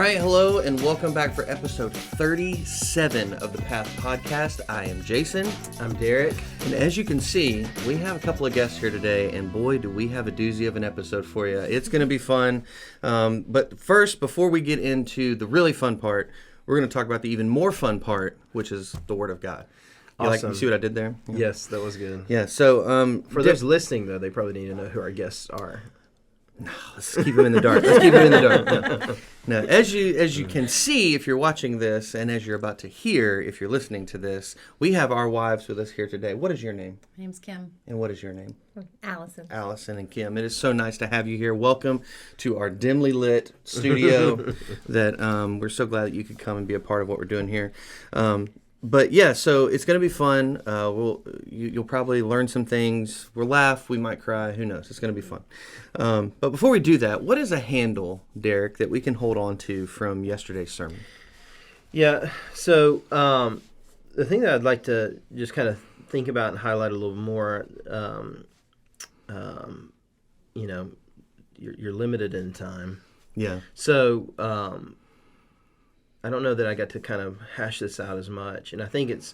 right, hello, and welcome back for episode 37 of the Path Podcast. I am Jason. I'm Derrick. And as you can see, we have a couple of guests here today, and boy, do we have a doozy of an episode for you. It's going to be fun. But first, before we get into the really fun part, we're going to talk about the even more fun part, which is the Word of God. Awesome. You see what I did there? Yeah. Yes, that was good. Yeah, so... for those listening, though, they probably need to know who our guests are. No, let's keep them in the dark. No, as you can see, if you're watching this, and as you're about to hear, if you're listening to this, we have our wives with us here today. What is your name? My name's Kim. And what is your name? Allison. Allison and Kim. It is so nice to have you here. Welcome to our dimly lit studio. That we're so glad that you could come and be a part of what we're doing here. But yeah, so it's going to be fun. You'll probably learn some things. We'll laugh. We might cry. Who knows? It's going to be fun. But before we do that, what is a handle, Derrick, that we can hold on to from yesterday's sermon? Yeah, so the thing that I'd like to just kind of think about and highlight a little more, you're limited in time. Yeah. So I don't know that I got to kind of hash this out as much, and I think it's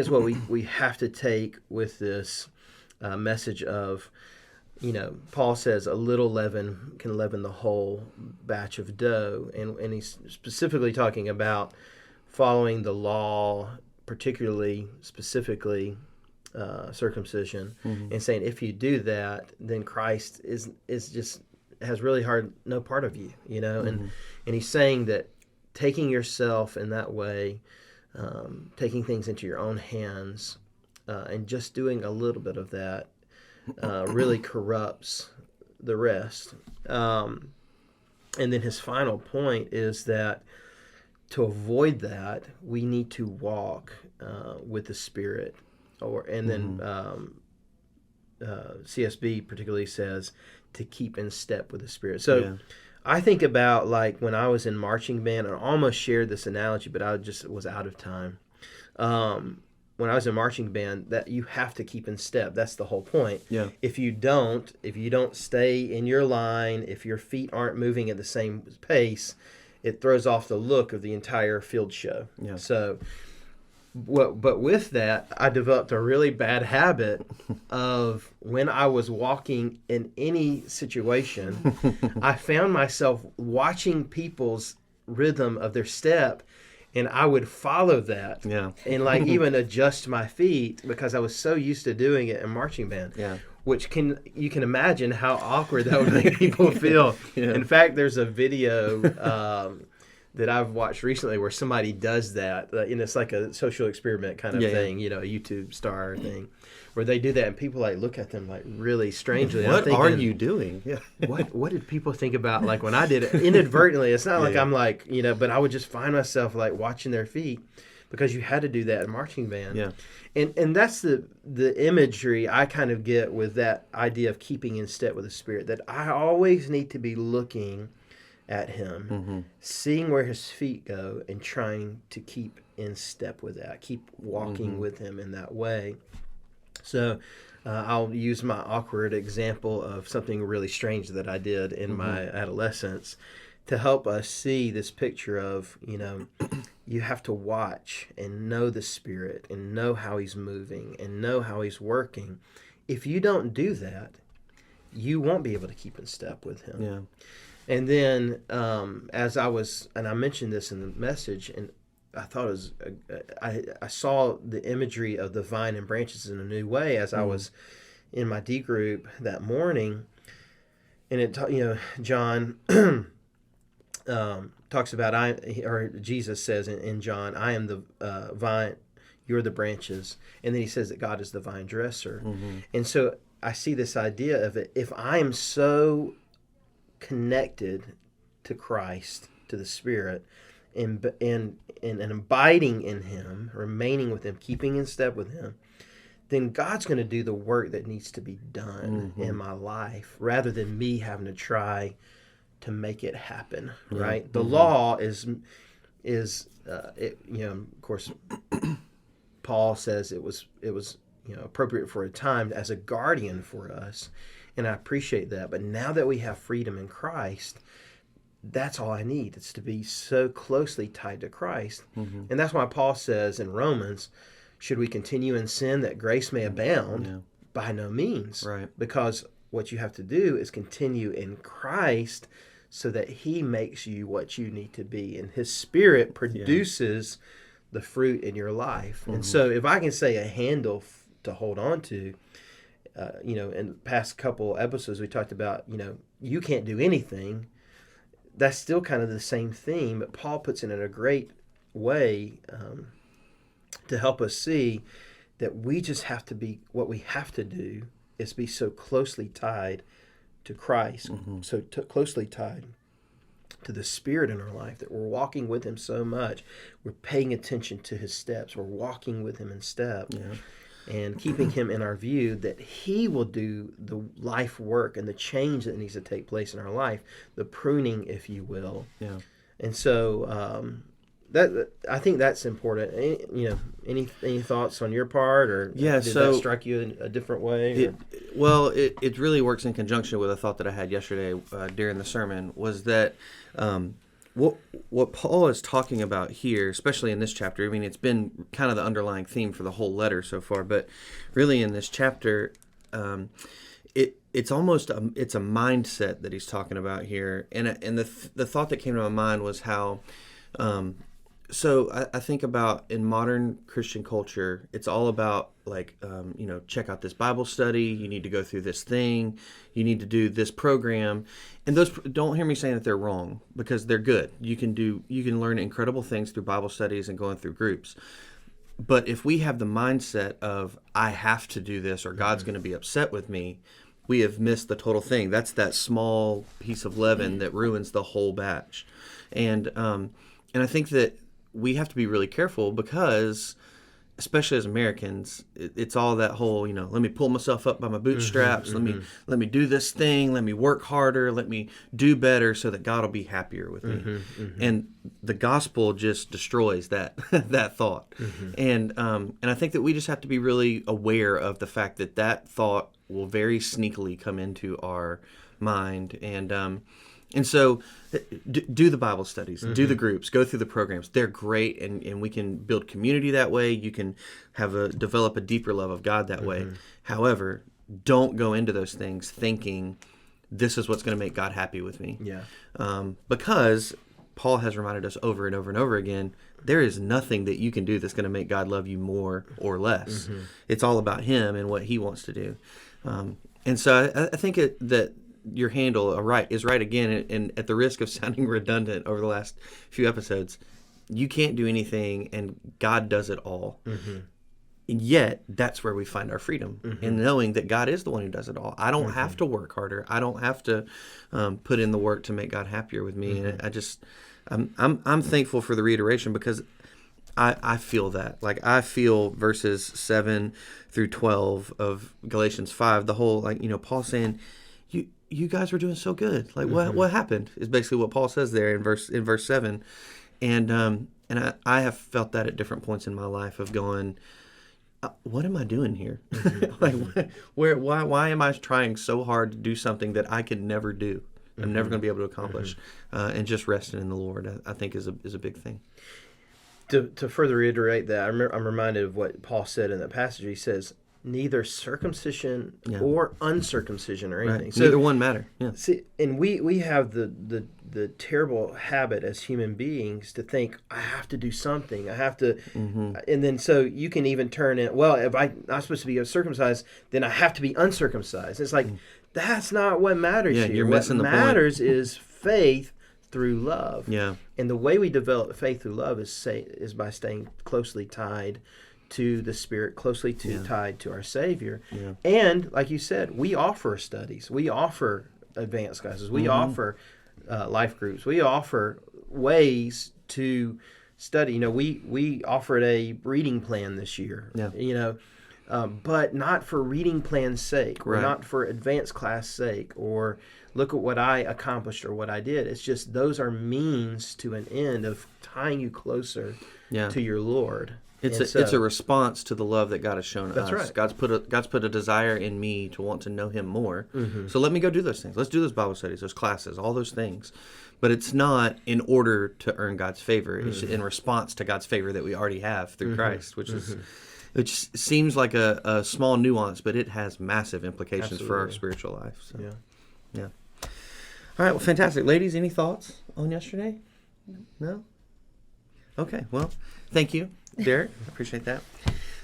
what we have to take with this message of, Paul says a little leaven can leaven the whole batch of dough, and he's specifically talking about following the law, specifically circumcision, and saying if you do that, then Christ is just has really no part of you, and he's saying that taking yourself in that way, taking things into your own hands, and just doing a little bit of that really corrupts the rest. And then his final point is that to avoid that, we need to walk with the Spirit. CSB particularly says to keep in step with the Spirit. So. Yeah. I think about like when I was in marching band, and I almost shared this analogy, but I just was out of time. When I was in marching band, that you have to keep in step. That's the whole point. Yeah. If you don't stay in your line, if your feet aren't moving at the same pace, it throws off the look of the entire field show. Yeah. So, but with that, I developed a really bad habit of when I was walking in any situation, I found myself watching people's rhythm of their step, and I would follow that. Yeah. And like even adjust my feet because I was so used to doing it in marching band. Yeah. Which you can imagine how awkward that would make people feel. Yeah. In fact, there's a video that I've watched recently where somebody does that. It's like a social experiment kind of thing, a YouTube star thing, where they do that and people like look at them like really strangely. What are you doing? Yeah. What did people think about like when I did it inadvertently? It's not like I'm like, but I would just find myself like watching their feet because you had to do that in marching band. Yeah. And that's the imagery I kind of get with that idea of keeping in step with the Spirit, that I always need to be looking at him, seeing where his feet go and trying to keep in step with that, keep walking with him in that way. So I'll use my awkward example of something really strange that I did in my adolescence to help us see this picture of, you have to watch and know the Spirit and know how he's moving and know how he's working. If you don't do that, you won't be able to keep in step with him. Yeah. And then as I mentioned this in the message, and I thought it was, I saw the imagery of the vine and branches in a new way as I was in my D group that morning. And John talks about, Jesus says in John, I am the vine, you're the branches. And then he says that God is the vine dresser. And so I see this idea of it. If I am so connected to Christ, to the Spirit, and abiding in him, remaining with him, keeping in step with him, then God's going to do the work that needs to be done in my life rather than me having to try to make it happen, right? The law is of course, Paul says it was appropriate for a time as a guardian for us. And I appreciate that. But now that we have freedom in Christ, that's all I need. It's to be so closely tied to Christ. Mm-hmm. And that's why Paul says in Romans, should we continue in sin that grace may abound? Yeah. By no means. Right. Because what you have to do is continue in Christ so that he makes you what you need to be. And his Spirit produces the fruit in your life. Mm-hmm. And so if I can say a handle to hold on to, in the past couple episodes we talked about, you can't do anything. That's still kind of the same theme, but Paul puts it in a great way to help us see that we just have to be, what we have to do is be so closely tied to Christ, so closely tied to the Spirit in our life that we're walking with him so much. We're paying attention to his steps. We're walking with him in step. Yeah. And keeping him in our view, that he will do the life work and the change that needs to take place in our life, the pruning, if you will. Yeah. And so that I think that's important. Any thoughts on your part, or did that strike you in a different way? It really works in conjunction with a thought that I had yesterday during the sermon, was that what Paul is talking about here, especially in this chapter, I mean, it's been kind of the underlying theme for the whole letter so far, but really in this chapter, it's almost it's a mindset that he's talking about here, and the thought that came to my mind was how. So I think about in modern Christian culture, it's all about check out this Bible study. You need to go through this thing. You need to do this program. And those, don't hear me saying that they're wrong, because they're good. You can learn incredible things through Bible studies and going through groups. But if we have the mindset of, I have to do this or God's going to be upset with me, we have missed the total thing. That's that small piece of leaven that ruins the whole batch. And I think that we have to be really careful, because especially as Americans, it's all that whole, let me pull myself up by my bootstraps. Let me do this thing. Let me work harder. Let me do better so that God will be happier with me. And the gospel just destroys that that thought. And I think that we just have to be really aware of the fact that thought will very sneakily come into our mind. And so do the Bible studies, do the groups, go through the programs. They're great, and we can build community that way. You can develop a deeper love of God that way. However, don't go into those things thinking this is what's going to make God happy with me. Yeah. Because Paul has reminded us over and over and over again, there is nothing that you can do that's going to make God love you more or less. It's all about him and what he wants to do. And so I think that your handle is right again, and at the risk of sounding redundant over the last few episodes, you can't do anything and God does it all. And yet that's where we find our freedom, in knowing that God is the one who does it all. I don't have to work harder. I don't have to put in the work to make God happier with me. And I'm thankful for the reiteration, because I feel that. Like, I feel verses 7 through 12 of Galatians 5, the whole, Paul saying, you guys were doing so good. Like, what happened is basically what Paul says there in verse 7. And I have felt that at different points in my life of going, what am I doing here? Why am I trying so hard to do something that I could never do? I'm never going to be able to accomplish. And just resting in the Lord, I think is a big thing. To further reiterate that, I'm reminded of what Paul said in that passage. He says, neither circumcision or uncircumcision or anything. Right. So, neither one matter. Yeah. See, and we have the terrible habit as human beings to think, I have to do something. I have to, and then so you can even turn it. Well, if I'm not supposed to be circumcised, then I have to be uncircumcised. It's like that's not what matters here. You're missing the point. What matters is faith through love. Yeah. And the way we develop faith through love is by staying closely tied to the Spirit, closely tied to our Savior. Yeah. And like you said, we offer studies. We offer advanced classes. We offer life groups. We offer ways to study. We offered a reading plan this year. Yeah. But not for reading plan's sake, or not for advanced class sake, or look at what I accomplished or what I did. It's just those are means to an end of tying you closer to your Lord. It's a response to the love that God has shown us. That's right. God's put a desire in me to want to know Him more. So let me go do those things. Let's do those Bible studies, those classes, all those things. But it's not in order to earn God's favor. It's in response to God's favor that we already have through Christ, which seems like a small nuance, but it has massive implications for our spiritual life. So, yeah. All right, well, fantastic. Ladies, any thoughts on yesterday? No? Okay, well, thank you, Derrick. I appreciate that.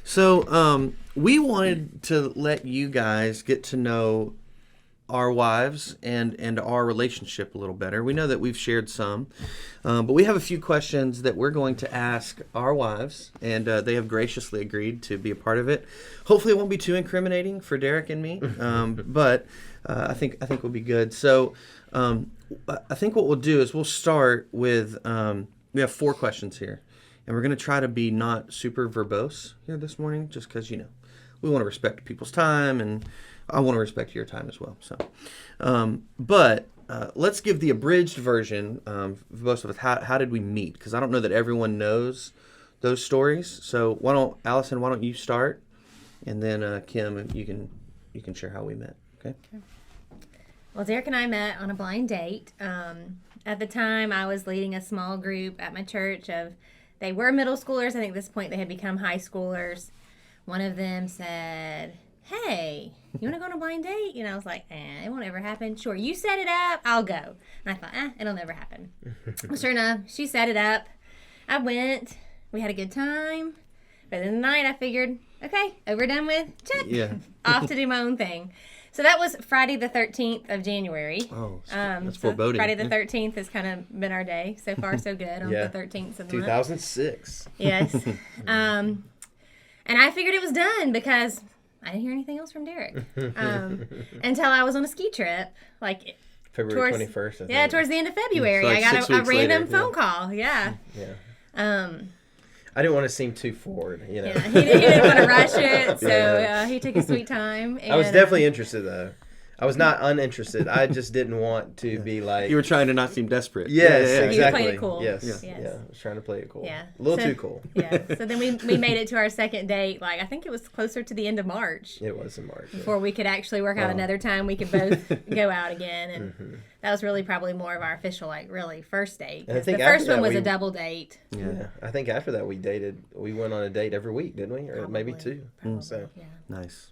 So we wanted to let you guys get to know our wives and our relationship a little better. We know that we've shared some, but we have a few questions that we're going to ask our wives, and they have graciously agreed to be a part of it. Hopefully it won't be too incriminating for Derrick and me, but I think we'll be good. So I think what we'll do is we'll start with, we have 4 questions here, and we're going to try to be not super verbose here this morning, just because, we want to respect people's time, and I want to respect your time as well. So, but let's give the abridged version for most of us. How did we meet? Because I don't know that everyone knows those stories. So Allison, why don't you start, and then Kim, you can share how we met. Okay. Well, Derrick and I met on a blind date. At the time, I was leading a small group at my church they were middle schoolers. I think at this point they had become high schoolers. One of them said, "Hey, you want to go on a blind date?" I was like, it won't ever happen. Sure, you set it up, I'll go. And I thought, it'll never happen. Well, sure enough, she set it up. I went. We had a good time. But in the night, I figured, okay, over done with. Check. Yeah. Off to do my own thing. So that was Friday the 13th of January. Oh, that's foreboding. Friday the 13th has kind of been our day. So far, so good on the 13th of the month. 2006. Yes. And I figured it was done because I didn't hear anything else from Derrick until I was on a ski trip, like February 21st. I think. Yeah, towards the end of February. Like I got a random later, phone call. Yeah. I didn't want to seem too forward, Yeah, he didn't want to rush it, so he took his sweet time. And, I was definitely interested, though. I was not uninterested. I just didn't want to be like... You were trying to not seem desperate. Yes, He exactly. played it cool. Yes. I was trying to play it cool. Yeah. A little too cool. Yeah. So then we made it to our second date. I think it was closer to the end of March. It was in March. Before we could actually work out another time we could both go out again. And that was really probably more of our official, really first date. And I think the first after one that was a double date. Yeah. I think after that we dated. We went on a date every week, didn't we? Or Probably. maybe 2. Probably, So yeah. Nice.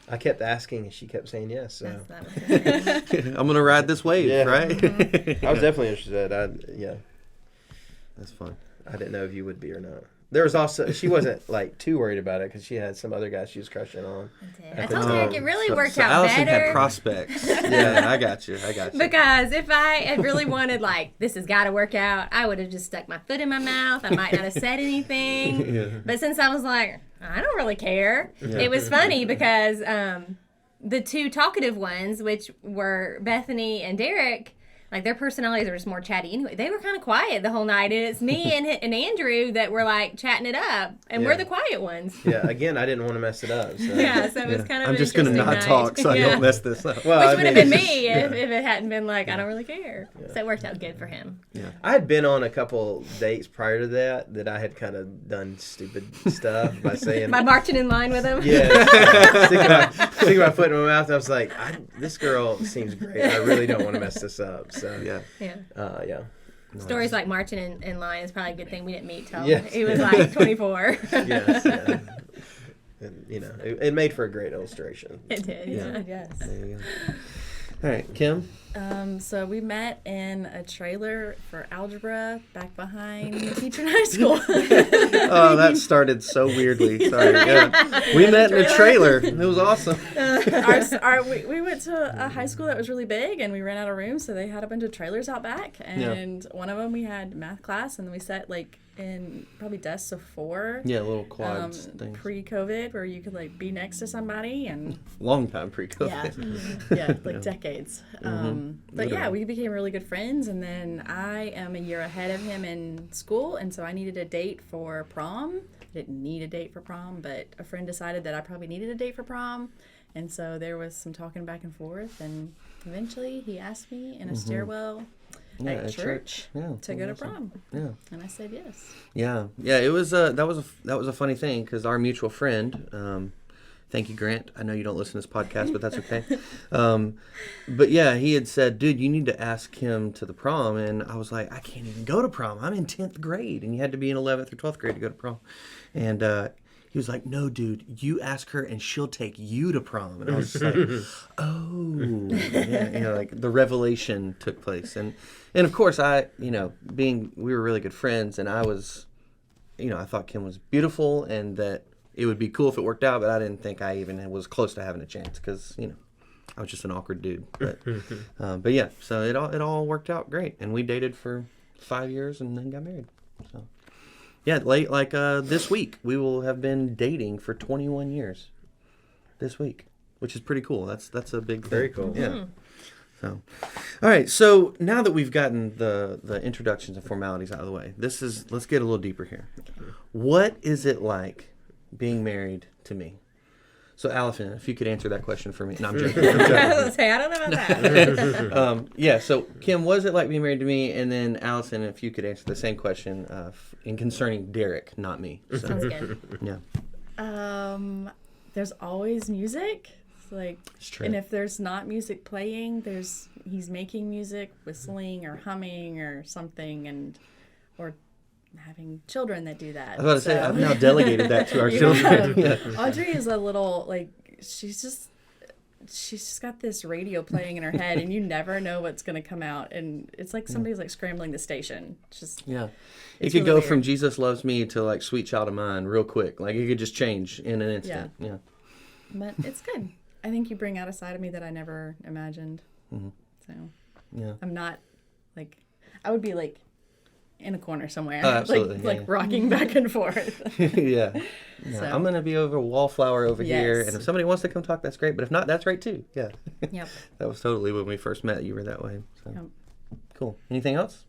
I kept asking and she kept saying yes. So. That was it. I'm going to ride this wave, right? I was definitely interested. That's fun. I didn't know if you would be or not. There was also, she wasn't too worried about it because she had some other guy she was crushing on. I told Derrick it really worked out Allison better. had prospects. Yeah, I got you. Because if I had really wanted, this has got to work out, I would have just stuck my foot in my mouth. I might not have said anything. Yeah. But since I was like, I don't really care, it was funny because the 2 talkative ones, which were Bethany and Derrick, their personalities are just more chatty anyway. They were kind of quiet the whole night, and it's me and Andrew that were chatting it up, and we're the quiet ones. Yeah, again, I didn't want to mess it up. So. Yeah, so it was kind of. I'm just going to not talk so I don't mess this up. Well, Which would have been me if it hadn't been I don't really care. Yeah. So it worked out good for him. Yeah, I had been on a couple dates prior to that I had kind of done stupid stuff by saying by marching in line with him. Yeah, sticking my foot in my mouth. I was like, this girl seems great. I really don't want to mess this up. So Yeah. Nice. Stories like marching in line is probably a good thing we didn't meet till Yes. he was 24. Yes. Yeah. And, it made for a great illustration. It did. Yeah. Yes. there you go. All right, Kim. So we met in a trailer for algebra back behind teacher in high school. Oh, that started so weirdly. Sorry. Yeah. We met in a trailer. It was awesome. We went to a high school that was really big, and we ran out of room, so they had a bunch of trailers out back. And one of them we had math class, and we sat in probably desks of 4. Yeah, little quads things. Pre-COVID, where you could be next to somebody and Long time pre-COVID. yeah, decades. But yeah, we became really good friends, and then I am a year ahead of him in school, and so I needed a date for prom. I didn't need a date for prom, but a friend decided that I probably needed a date for prom, and so there was some talking back and forth, and eventually he asked me in a stairwell at church Yeah, to go to prom. Yeah, And I said yes. yeah. It was that was a funny thing because our mutual friend. Thank you, Grant. I know you don't listen to this podcast, but that's okay. But yeah, he had said, dude, you need to ask him to the prom. And I was like, I can't even go to prom. I'm in 10th grade. And you had to be in 11th or 12th grade to go to prom. And he was like, no, dude, you ask her and she'll take you to prom. And I was just like, oh. Yeah, like the revelation took place. And of course, we were really good friends. And I was, I thought Kim was beautiful and that it would be cool if it worked out, but I didn't think I even was close to having a chance because, I was just an awkward dude. But yeah, so it all worked out great. And we dated for 5 years and then got married. So yeah, this week, we will have been dating for 21 years this week, which is pretty cool. That's a big thing. Very cool. Yeah. So, all right. So now that we've gotten the introductions and formalities out of the way, let's get a little deeper here. What is it like being married to me? So, Allison, if you could answer that question for me. No, I'm joking. I was gonna say, I don't know about that. So, Kim, what is it like being married to me? And then, Allison, if you could answer the same question in concerning Derrick, not me. So, Sounds good. yeah. There's always music. It's true. And if there's not music playing, he's making music, whistling or humming or something, or having children that do that. I was about to say, I've now delegated that to our children. Yeah. Audrey is a little, she's just got this radio playing in her head, and you never know what's going to come out. And it's like somebody's scrambling the station. It's just, yeah. It it's could really go weird. from Jesus Loves Me to Sweet Child of Mine real quick. It could just change in an instant. Yeah. But it's good. I think you bring out a side of me that I never imagined. Mm-hmm. So Yeah. I'm not I would be in a corner somewhere, Oh, absolutely. Yeah. rocking back and forth. Yeah. So. I'm going to be over Wallflower over here. Yes. And if somebody wants to come talk, that's great. But if not, that's great too. Yeah. Yep. That was totally when we first met. You were that way. So. Yep. Cool. Anything else?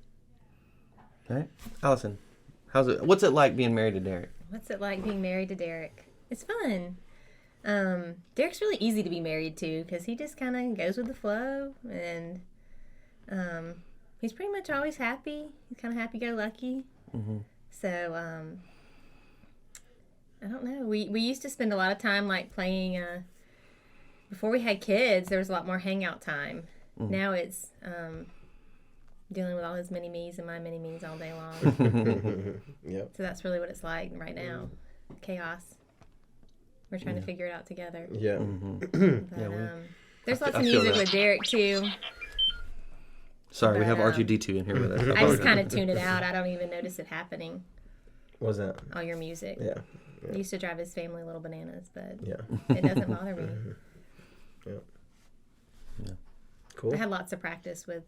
All right. Allison, what's it like being married to Derrick? What's it like being married to Derrick? It's fun. Derrick's really easy to be married to because he just kind of goes with the flow, and he's pretty much always happy. He's kind of happy-go-lucky. Mm-hmm. So I don't know. We used to spend a lot of time playing. Before we had kids, there was a lot more hangout time. Mm-hmm. Now it's dealing with all his mini-me's and my mini-me's all day long. Yep. So that's really what it's like right now. Chaos. We're trying to figure it out together. Yeah. Mm-hmm. But, there's lots I of feel music that. with Derrick too. Sorry, we But, have R2D2 in here with us. I just kind of tune it out. I don't even notice it happening. What was that? All your music. Yeah. It used to drive his family a little bananas, but Yeah. it doesn't bother me. Cool. I had lots of practice with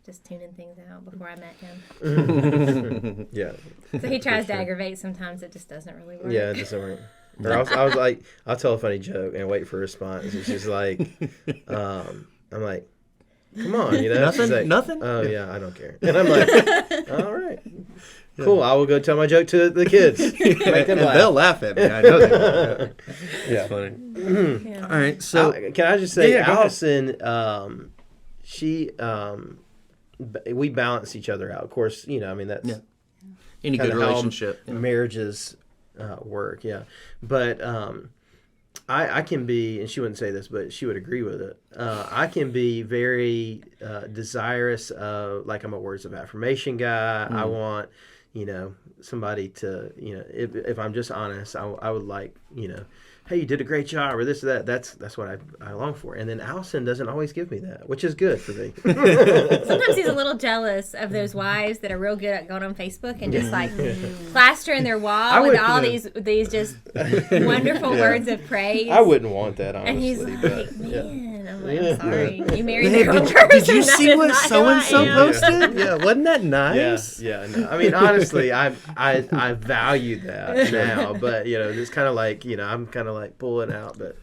just tuning things out before I met him. Yeah. So he tries to aggravate. Sometimes it just doesn't really work. Yeah, it doesn't work. Or I was like, I'll tell a funny joke and wait for a response. It's just I'm like, come on, Nothing? She's like, Nothing? Oh yeah, I don't care. And I'm like, all right, cool. I will go tell my joke to the kids. Make them And laugh. they'll laugh at me. I know they will. Yeah. Funny. Yeah. All right, so Can I just say, Yeah, go ahead. Allison, she, we balance each other out. Of course, that's Yeah. Any good kinda how relationship. Yeah. marriages work. Yeah, but I can be, and she wouldn't say this, but she would agree with it. I can be very desirous of, I'm a words of affirmation guy. I want, somebody to, if I'm just honest, I would like, hey, you did a great job, or this or that. That's what I long for. And then Allison doesn't always give me that, which is good for me. Sometimes he's a little jealous of those wives that are real good at going on Facebook and just plastering their wall with all these just wonderful words of praise. I wouldn't want that, honestly. And he's like, but, man, I'm like, I'm sorry. You married Hey, the wrong person. did you That see is what not who so and so I am. posted? Yeah, wasn't that nice? Yeah. No. I mean, honestly, I value that now, but it's kind of I'm kind of pulling out, but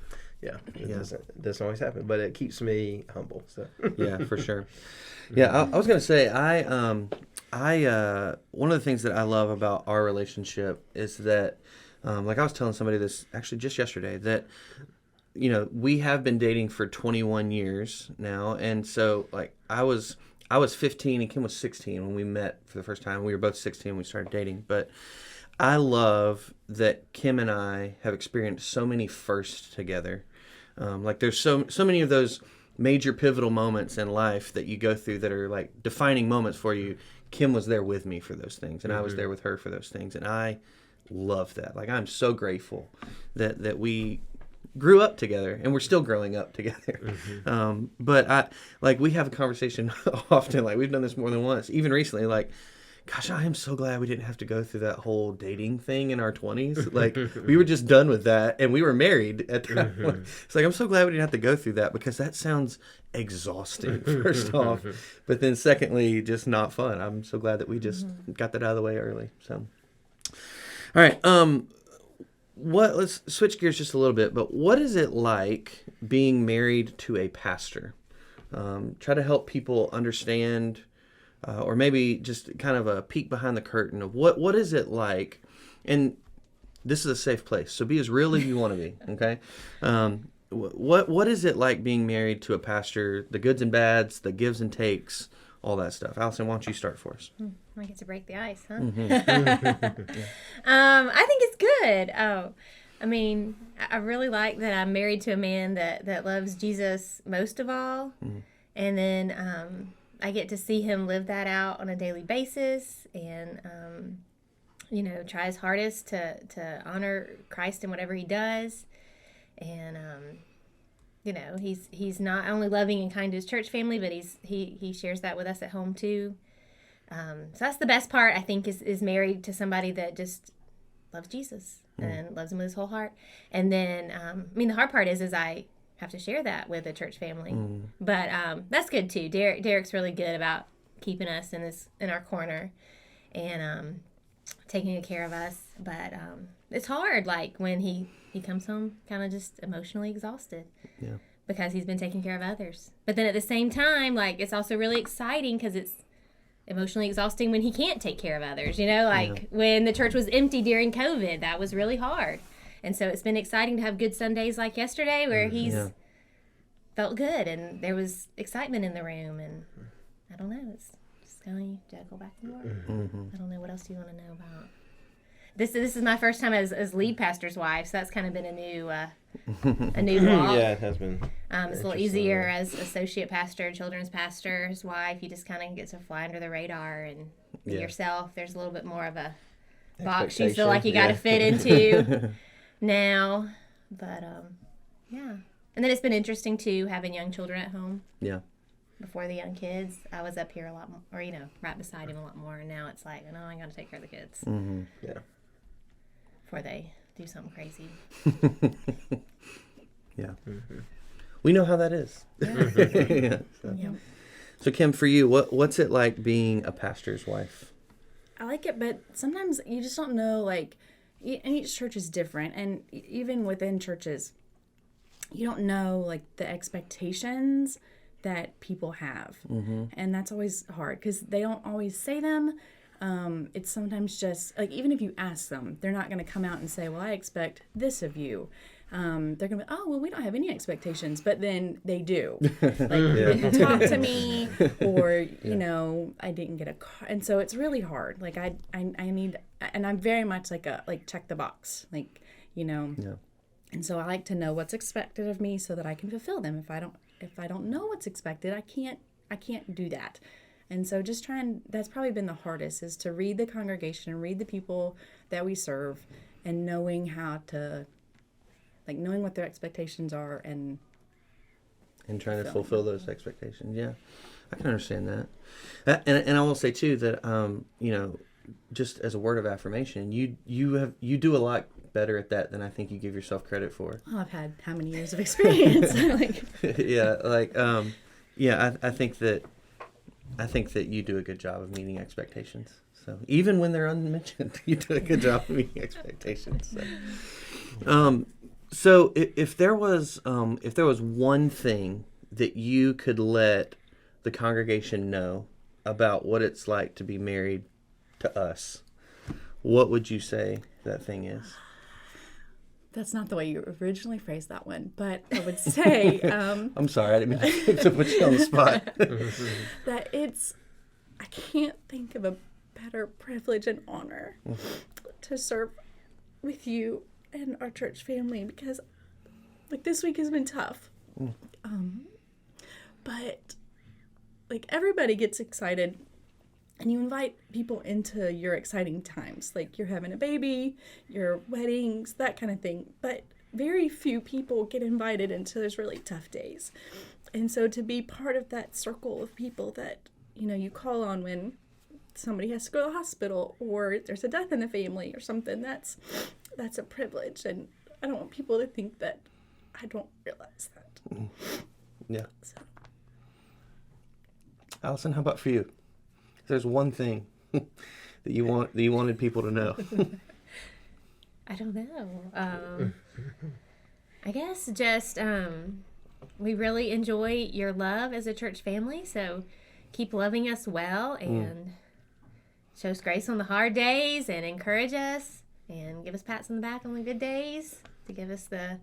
it doesn't always happen, but it keeps me humble. So Yeah, for sure. Yeah, I was gonna say I one of the things that I love about our relationship is that I was telling somebody this actually just yesterday that we have been dating for 21 years now, and so I was I was 15 and Kim was 16 when we met for the first time. We were both 16 when we started dating. But I love that Kim and I have experienced so many firsts together. Like there's so many of those major pivotal moments in life that you go through that are like defining moments for you. Kim was there with me for those things, and I was there with her for those things, and I love that. Like I'm so grateful that we grew up together, and we're still growing up together. But we have a conversation often. Like we've done this more than once, even recently. Like, gosh, I am so glad we didn't have to go through that whole dating thing in our 20s. Like we were just done with that, and we were married at that point. It's like I'm so glad we didn't have to go through that because that sounds exhausting. First off, but then secondly, just not fun. I'm so glad that we just got that out of the way early. So, all right. Let's switch gears just a little bit, but what is it like being married to a pastor? Try to help people understand, or maybe just kind of a peek behind the curtain of what is it like, and this is a safe place, so be as real as you want to be, okay? What is it like being married to a pastor, the goods and bads, the gives and takes, all that stuff? Allison, why don't you start for us? I get to break the ice, huh? I think it's good. I mean, I really like that I'm married to a man that loves Jesus most of all. And then I get to see him live that out on a daily basis and, try his hardest to honor Christ in whatever he does. And, he's not only loving and kind to his church family, but he shares that with us at home too. So that's the best part, I think, is married to somebody that just loves Jesus and loves him with his whole heart. And then, the hard part is I have to share that with a church family. But that's good too. Derrick's really good about keeping us in our corner and taking good care of us. But it's hard, like when he comes home kind of just emotionally exhausted. Yeah. Because he's been taking care of others. But then at the same time, like it's also really exciting because it's emotionally exhausting when he can't take care of others. When the church was empty during COVID, that was really hard. And so it's been exciting to have good Sundays like yesterday where he's felt good and there was excitement in the room. And I don't know, it's just kind of juggle back and forth. I don't know what else you want to know about. This is my first time as lead pastor's wife, so that's kind of been a new walk. Yeah, it has been. It's a little easier as associate pastor, children's pastor's wife. You just kind of get to fly under the radar and be yourself. There's a little bit more of a box you feel like you got to fit into now. But and then it's been interesting too having young children at home. Yeah. Before the young kids, I was up here a lot more, or right beside him a lot more. And now it's like, no, I got to take care of the kids. Yeah. Before they do something crazy. Yeah. We know how that is. So Kim, for you, what's it like being a pastor's wife? I like it, but sometimes you just don't know, like, and each church is different. And even within churches, you don't know, like, the expectations that people have. And that's always hard because they don't always say them. It's sometimes just, like, even if you ask them, they're not going to come out and say, well, I expect this of you. They're going to be, oh, well, we don't have any expectations. But then they do. Like, you didn't talk to me, or, I didn't get a car. And so it's really hard. Like, I need, and I'm very much like check the box. Like, And so I like to know what's expected of me so that I can fulfill them. If I don't know what's expected, I can't do that. And so that's probably been the hardest, is to read the congregation and read the people that we serve and knowing how to, like, knowing what their expectations are and trying to fulfill those expectations. Yeah, I can understand that. And I will say too that, just as a word of affirmation, you do a lot better at that than I think you give yourself credit for. Oh, I've had how many years of experience? I think that you do a good job of meeting expectations. So even when they're unmentioned, you do a good job of meeting expectations. So if there was one thing that you could let the congregation know about what it's like to be married to us, what would you say that thing is? That's not the way you originally phrased that one, but I would say I'm sorry, I didn't mean to put you on the spot. that I can't think of a better privilege and honor to serve with you and our church family, because like this week has been tough. But like everybody gets excited and you invite people into your exciting times. Like you're having a baby, your weddings, that kind of thing. But very few people get invited into those really tough days. And so to be part of that circle of people that, you know, you call on when somebody has to go to the hospital or there's a death in the family or something, that's a privilege. And I don't want people to think that I don't realize that. Yeah. So. Allison, how about for you? If there's one thing that you wanted people to know. I don't know. I guess just we really enjoy your love as a church family, so keep loving us well and show us grace on the hard days and encourage us and give us pats on the back on the good days to give us the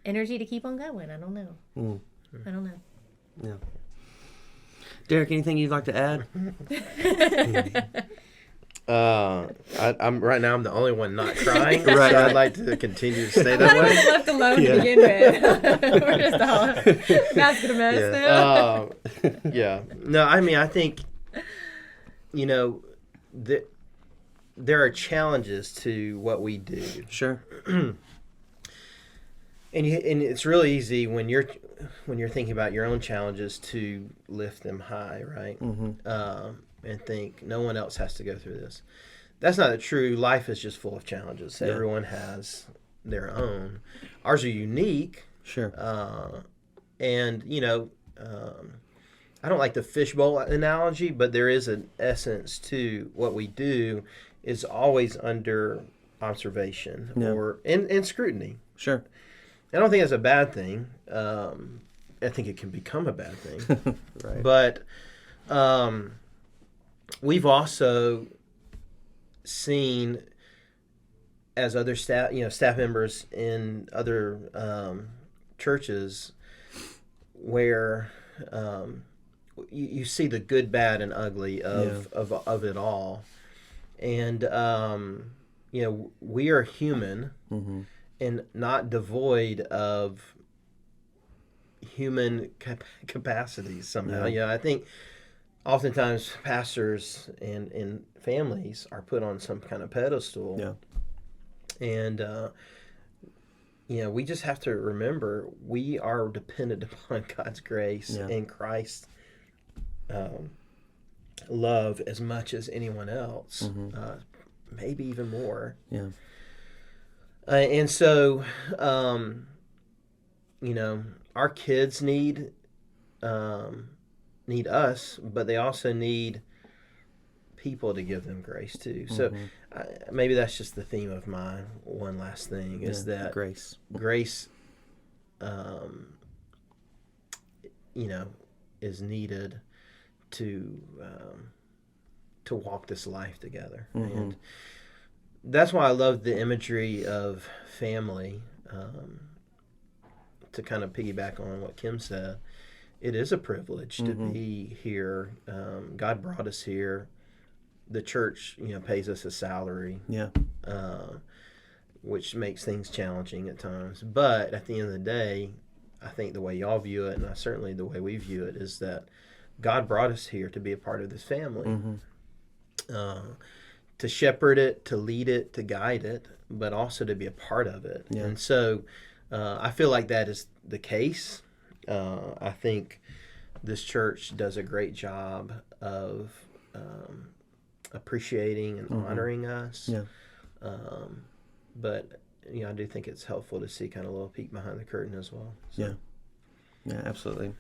energy to keep on going. I don't know. I don't know. Yeah. Derrick, anything you'd like to add? I'm right now. I'm the only one not crying, Right. so I'd like to continue to stay I that thought I way. was left alone to begin with. We're just all basket of mess now. Yeah. No, I mean, I think, you know, there are challenges to what we do. Sure. And it's really easy when you're thinking about your own challenges to lift them high, right? And think no one else has to go through this. That's not true. Life is just full of challenges. Yeah. Everyone has their own. Ours are unique. Sure. And, you know, I don't like the fishbowl analogy, but there is an essence to what we do is always under observation or and scrutiny. Sure. I don't think that's a bad thing. I think it can become a bad thing. Right. But we've also seen as other staff members in other churches where you see the good, bad, and ugly of it all. And you know, we are human and not devoid of human capacities somehow. Yeah. You know, I think oftentimes pastors and families are put on some kind of pedestal. Yeah. And, you know, we just have to remember we are dependent upon God's grace and Christ's love as much as anyone else, maybe even more. Yeah. And so, you know, our kids need us, but they also need people to give them grace too. So maybe that's just the theme of my one last thing is that grace, you know, is needed to walk this life together. And that's why I love the imagery of family. To kind of piggyback on what Kim said, it is a privilege to be here. God brought us here. The church, you know, pays us a salary. Yeah. Which makes things challenging at times. But at the end of the day, I think the way y'all view it, and certainly the way we view it, is that God brought us here to be a part of this family. To shepherd it, to lead it, to guide it, but also to be a part of it. Yeah. And so I feel like that is the case. I think this church does a great job of appreciating and honoring us. Yeah. But, you know, I do think it's helpful to see kind of a little peek behind the curtain as well. So. Yeah. Yeah, absolutely.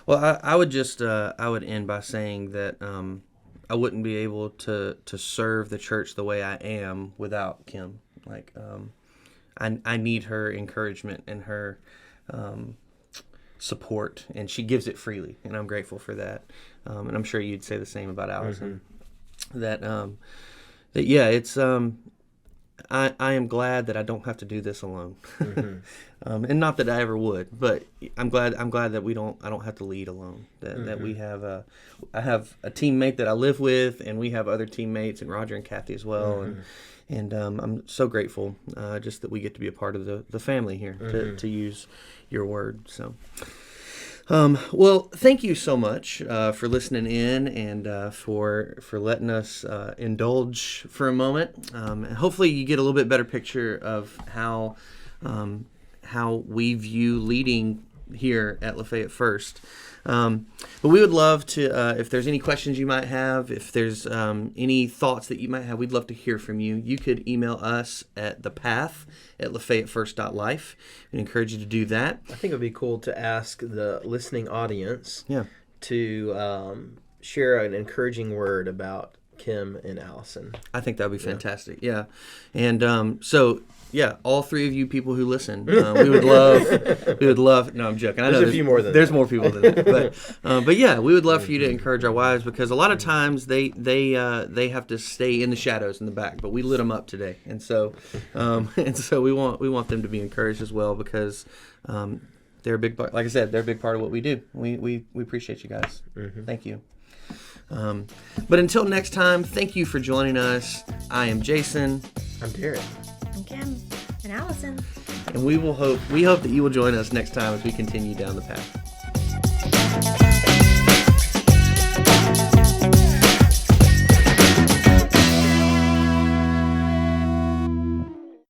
Well, I would just I would end by saying that I wouldn't be able to serve the church the way I am without Kim. Like, I need her encouragement and her support, and she gives it freely, and I'm grateful for that. And I'm sure you'd say the same about Allison. That yeah, it's I am glad that I don't have to do this alone. And not that I ever would, but I'm glad that I don't have to lead alone. That we have I have a teammate that I live with, and we have other teammates, and Roger and Kathy as well. And I'm so grateful just that we get to be a part of the family here, to use your word. So. Well, thank you so much for listening in and for letting us indulge for a moment. And hopefully you get a little bit better picture of how we view leading here at Lafayette First. But we would love to, if there's any questions you might have, if there's any thoughts that you might have, we'd love to hear from you. You could email us at thepath@lafayettefirst.life. We encourage you to do that. I think it would be cool to ask the listening audience Yeah. to share an encouraging word about Kim and Allison. I think that would be fantastic. Yeah. And so, yeah, all three of you people who listen, we would love, no, I'm joking. I know There's a few more than there's that. more people than that. But yeah, we would love for you to encourage our wives, because a lot of times they have to stay in the shadows in the back, but we lit them up today. And so we want them to be encouraged as well, because they're a big part, like I said, they're a big part of what we do. We appreciate you guys. Thank you. But until next time, thank you for joining us. I am Jason. I'm Derrick. And Kim and Allison. And we hope that you will join us next time as we continue down the path.